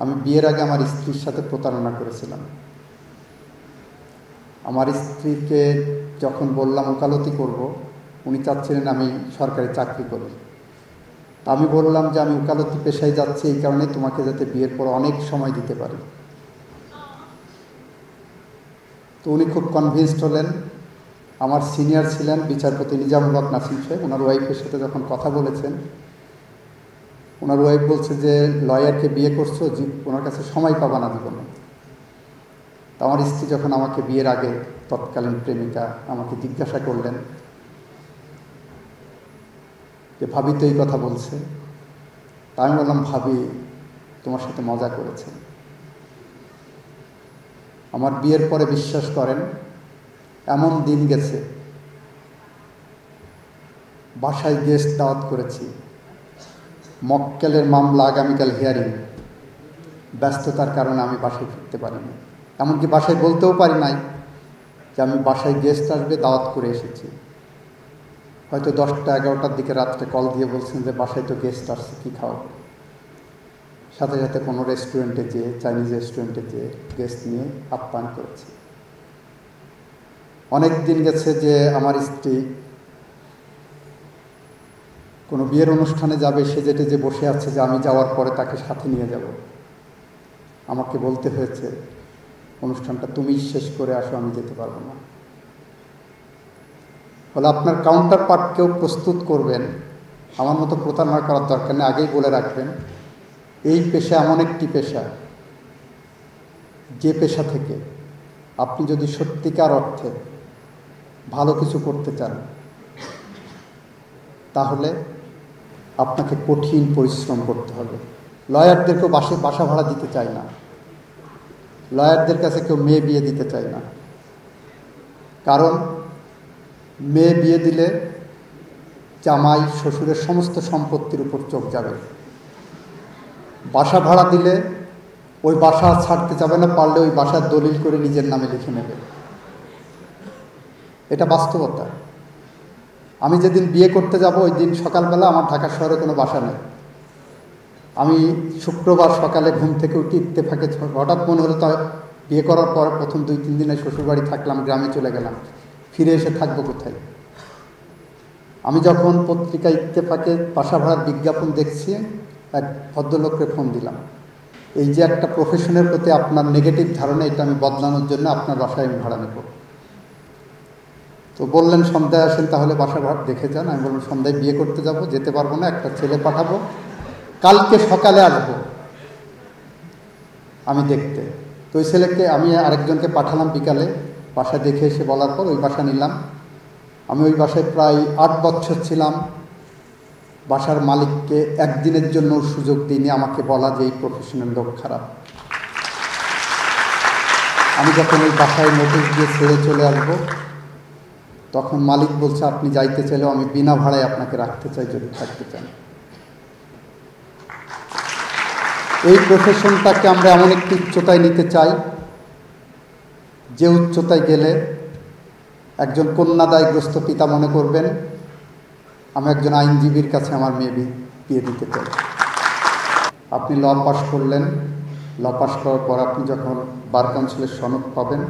আমি বিয়ের আগে আমার স্ত্রীর সাথে প্রতারণা করেছিলাম। আমার স্ত্রীকে যখন বললাম ওকালতি করব, উনি চাচ্ছিলেন আমি সরকারি চাকরি করি। আমি বললাম যে আমি ওকালতি পেশায় যাচ্ছি এই কারণে তোমাকে যাতে বিয়ের পর অনেক সময় দিতে পারি। তো উনি খুব কনভিন্সড হলেন। আমার সিনিয়র ছিলেন বিচারপতি নিজামুল হক নাসিম সাহেব, ওনার ওয়াইফের সাথে যখন কথা বলেছেন, ওনার ওয়াইফ বলছে যে লয়ারকে বিয়ে করছো, ওনার কাছে সময় পাবা না জীবনে। তো আমার স্ত্রী যখন আমাকে বিয়ের আগে, তৎকালীন প্রেমিকা আমাকে জিজ্ঞাসা করলেন যে ভাবি তো এই কথা বলছে, তা আমি বললাম ভাবি তোমার সাথে মজা করেছে। আমার বিয়ের পরে বিশ্বাস করেন এমন দিন গেছে, বাসায় গেস্ট দাওয়াত করেছি, মক্কেলের মামলা আগামীকাল হিয়ারিং, ব্যস্ততার কারণে আমি বাসায় ফিরতে পারিনি। এমনকি বাসায় বলতেও পারি নাই যে আমি বাসায় গেস্ট আসবে, দাওয়াত করে এসেছি। হয়তো 10টা 11টার দিকে রাত্রে কল দিয়ে বলছেন যে বাসায় তো গেস্ট আসছে, কী খাওয়াবো। সাথে সাথে কোনো রেস্টুরেন্টে যেয়ে, চাইনিজ রেস্টুরেন্টে যেয়ে গেস্ট নিয়ে আপ্যায়ন করেছি। অনেক দিন গেছে যে আমার স্ত্রী কোনো বিয়ের অনুষ্ঠানে যাবে, সে যেটা যে বসে আছে যে আমি যাওয়ার পরে তাকে সাথে নিয়ে যাব। আমাকে বলতে হয়েছে অনুষ্ঠানটা তুমি শেষ করে আসো, আমি যেতে পারবো না। ফলে আপনার কাউন্টার পার্টকেও প্রস্তুত করবেন, আমার মতো প্রতারণা করার দরকার নেই, আগেই বলে রাখবেন এই পেশা এমন একটি পেশা, যে পেশা থেকে আপনি যদি সত্যিকার অর্থে ভালো কিছু করতে চান তাহলে আপনাকে কঠিন পরিশ্রম করতে হবে। লয়ারদেরকেও বাসা ভাড়া দিতে চায় না, লয়ারদের কাছে কেউ মেয়ে বিয়ে দিতে চায় না। কারণ মেয়ে বিয়ে দিলে জামাই শ্বশুরের সমস্ত সম্পত্তির উপর চোখ যাবে। বাসা ভাড়া দিলে ওই বাসা ছাড়তে যাবে না, পারলে ওই বাসার দলিল করে নিজের নামে লিখে নেবে। এটা বাস্তবতা। আমি যেদিন বিয়ে করতে যাব ওই দিন সকালবেলা আমার ঢাকা শহরে কোনো বাসা নেই। আমি শুক্রবার সকালে ঘুম থেকে উঠে ইত্তেফাকে হঠাৎ মনে হলো, তা বিয়ে করার পর প্রথম 2-3 দিনে শ্বশুরবাড়ি থাকলাম, গ্রামে চলে গেলাম, ফিরে এসে থাকবো কোথায়। আমি যখন পত্রিকা ইত্তেফাকে বাসা ভাড়ার বিজ্ঞাপন দেখছি, এক ভদ্রলোককে ফোন দিলাম, এই যে একটা প্রফেশনের প্রতি আপনার নেগেটিভ ধারণা, এটা আমি বদলানোর জন্য আপনার বাসায় আমি ভাড়া নেব। তো বললেন সন্ধ্যায় আসেন, তাহলে বাসা ভাড়া দেখে যান। আমি বললাম সন্ধ্যায় বিয়ে করতে যাব, যেতে পারবো না, একটা ছেলে পাঠাবো, কালকে সকালে আসবো আমি দেখতে। তো ওই ছেলেকে আমি আরেকজনকে পাঠালাম বিকালে, বাসা দেখে এসে বলার পর ওই বাসা নিলাম। আমি ওই বাসায় প্রায় 8 বছর ছিলাম। বাসার মালিককে একদিনের জন্য সুযোগ দিইনি আমাকে বলা যে এই প্রফেশনাল লোক খারাপ। আমি যখন ওই বাসায় নোটিশ দিয়ে ছেড়ে চলে আসবো, তখন মালিক বলছে আপনি যাইতে চাইলেও আমি বিনা ভাড়ায় আপনাকে রাখতে চাই যদি থাকতে চান। এই প্রফেশনটাকে আমরা এমন একটি উচ্চতায় নিতে চাই, যে উচ্চতায় গেলে একজন কন্যাদায়গ্রস্ত পিতা মনে করবেন আমি একজন আইনজীবীর কাছে আমার মেয়ে বিয়ে দিতে চাই। আপনি ল পাস করলেন, ল পাস করার পর আপনি যখন বার কাউন্সিলের সনদ পাবেন,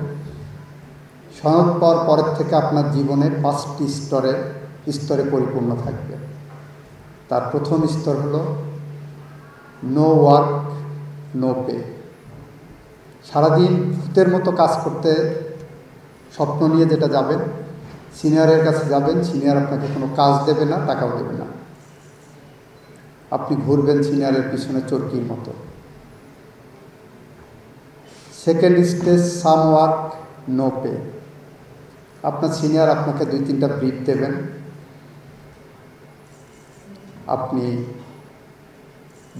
সনদ পাওয়ার পরের থেকে আপনার জীবনের 5টি স্তরে পরিপূর্ণ থাকবে। তার প্রথম স্তর হলো নো ওয়ার্ক নো পে। সারাদিন ভূতের মতো কাজ করতে স্বপ্ন নিয়ে যেটা যাবেন, সিনিয়রের কাছে যাবেন, সিনিয়র আপনাকে কোনো কাজ দেবে না, টাকাও দেবে না, আপনি ঘুরবেন সিনিয়রের পিছনে চরকির মতো। Second stage some work no pay. আপনার সিনিয়র আপনাকে 2-3টা ব্রিফ দেবেন, আপনি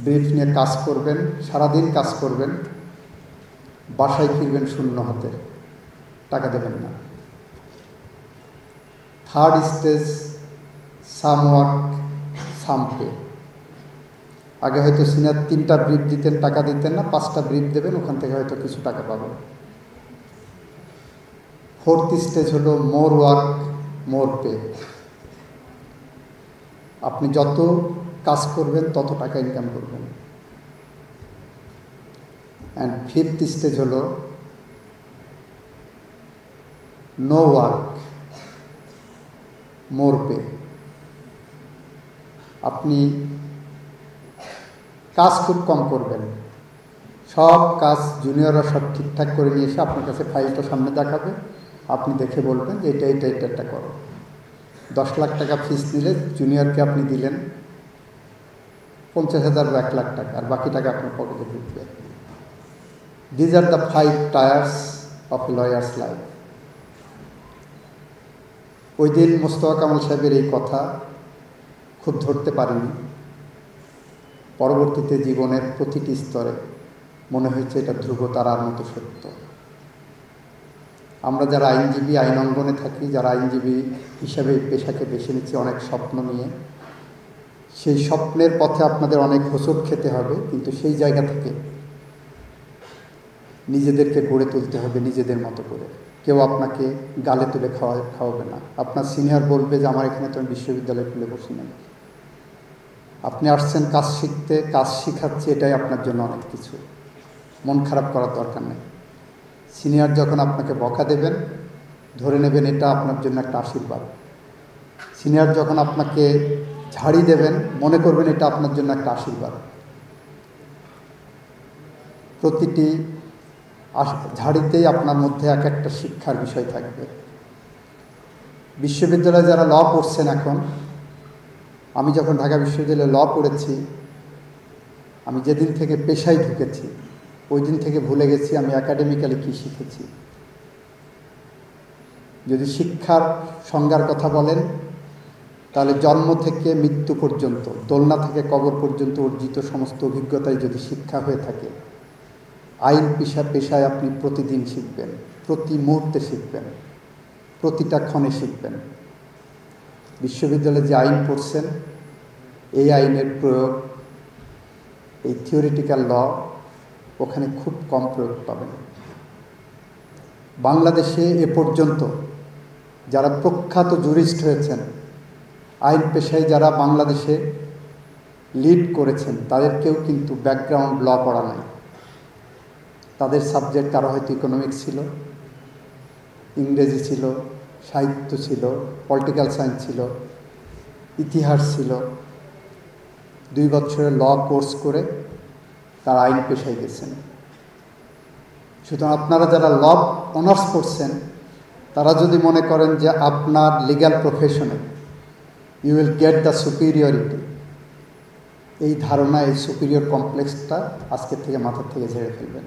ব্রিফ নিয়ে কাজ করবেন, সারাদিন কাজ করবেন, বাসায় ফিরবেন শূন্য হাতে, টাকা দেবেন না। থার্ড স্টেজ সাম ওয়ার্ক সাম পে। আগে হয়তো সিনিয়র 3টা ব্রিফ দিতেন, টাকা দিতেন না, 5টা ব্রিফ দেবেন, ওখান থেকে হয়তো কিছু টাকা পাবেন। ফোর্থ স্টেজ হলো মোর ওয়ার্ক মোর পে। আপনি যত কাজ করবেন তত টাকা ইনকাম করবেন। অ্যান্ড ফিফথ স্টেজ হলো নো ওয়ার্ক মোর পে। আপনি কাজ খুব কম করবেন, সব কাজ জুনিয়ররা সব ঠিকঠাক করে নিয়ে এসে আপনার কাছে ফাইলটা সামনে দেখাবে, আপনি দেখে বলবেন যে এটা করো। 10 লাখ টাকা ফিস নিলে জুনিয়রকে আপনি দিলেন 50,000 বা 1 লাখ টাকা, আর বাকি টাকা আপনার পকেটে ঢুকবে। These are the 5 tyres of lawyers life. ওই দিন মোস্তফা কামাল সাহেবের এই কথা খুব ধরতে পারিনি। পরবর্তীতে জীবনের প্রতিটি স্তরে মনে হয়েছে এটা ধ্রুবতারার মতো সত্য। আমরা যারা আইনজীবী, আইন অঙ্গনে থাকি, যারা আইনজীবী হিসাবে পেশাকে বেছে নিচ্ছি অনেক স্বপ্ন নিয়ে, সেই স্বপ্নের পথে আপনাদের অনেক হোঁচট খেতে হবে, কিন্তু সেই জায়গা থেকে নিজেদেরকে গড়ে তুলতে হবে নিজেদের মতো করে। কেউ আপনাকে গালে তুলে খাওয়াবে না। আপনার সিনিয়র বলবে যে আমার এখানে তো আমি বিশ্ববিদ্যালয় খুলে বসি নাই, আপনি আসছেন কাজ শিখতে, কাজ শিখাচ্ছে, এটাই আপনার জন্য অনেক কিছু। মন খারাপ করার দরকার নেই। সিনিয়র যখন আপনাকে বকা দেবেন, ধরে নেবেন এটা আপনার জন্য একটা আশীর্বাদ। সিনিয়র যখন আপনাকে ঝাড়ি দেবেন, মনে করবেন এটা আপনার জন্য একটা আশীর্বাদ। প্রতিটি ঝাড়িতেই আপনার মধ্যে এক একটা শিক্ষার বিষয় থাকবে। বিশ্ববিদ্যালয়ে যারা ল পড়ছেন এখন, আমি যখন ঢাকা বিশ্ববিদ্যালয়ে ল পড়েছি, আমি যেদিন থেকে পেশায় ঢুকেছি ওই দিন থেকে ভুলে গেছি আমি একাডেমিক্যালি কী শিখেছি। যদি শিক্ষার সংজ্ঞার কথা বলেন, তাহলে জন্ম থেকে মৃত্যু পর্যন্ত, দোলনা থেকে কবর পর্যন্ত অর্জিত সমস্ত অভিজ্ঞতাই যদি শিক্ষা হয়ে থাকে, আইন পেশায় আপনি প্রতিদিন শিখবেন, প্রতি মুহূর্তে শিখবেন, প্রতিটা ক্ষণে শিখবেন। বিশ্ববিদ্যালয়ে যে আইন পড়ছেন, এই আইনের প্রয়োগ, এই থিওরিটিক্যাল ল ওখানে খুব কম প্রয়োগ পাবেন। বাংলাদেশে এ পর্যন্ত যারা প্রখ্যাত জুরিস্ট হয়েছেন, আইন পেশায় যারা বাংলাদেশে লিড করেছেন, তাদের কেউ কিন্তু ব্যাকগ্রাউন্ড ল পড়া নাই। তাদের সাবজেক্ট কারো হয়তো ইকোনমিক্স ছিল, ইংরেজি ছিল, সাহিত্য ছিল, পলিটিক্যাল সায়েন্স ছিল, ইতিহাস ছিল। 2 বছরের ল কোর্স করে তারা আইন পেশায় গেছেন। সুতরাং আপনারা যারা ল অনার্স করছেন, তারা যদি মনে করেন যে আপনার লিগ্যাল প্রফেশনে you will get the superiority, এই ধারণা, এই সুপিরিয়র কমপ্লেক্সটা আজকের থেকে মাথার থেকে ঝেড়ে ফেলবেন।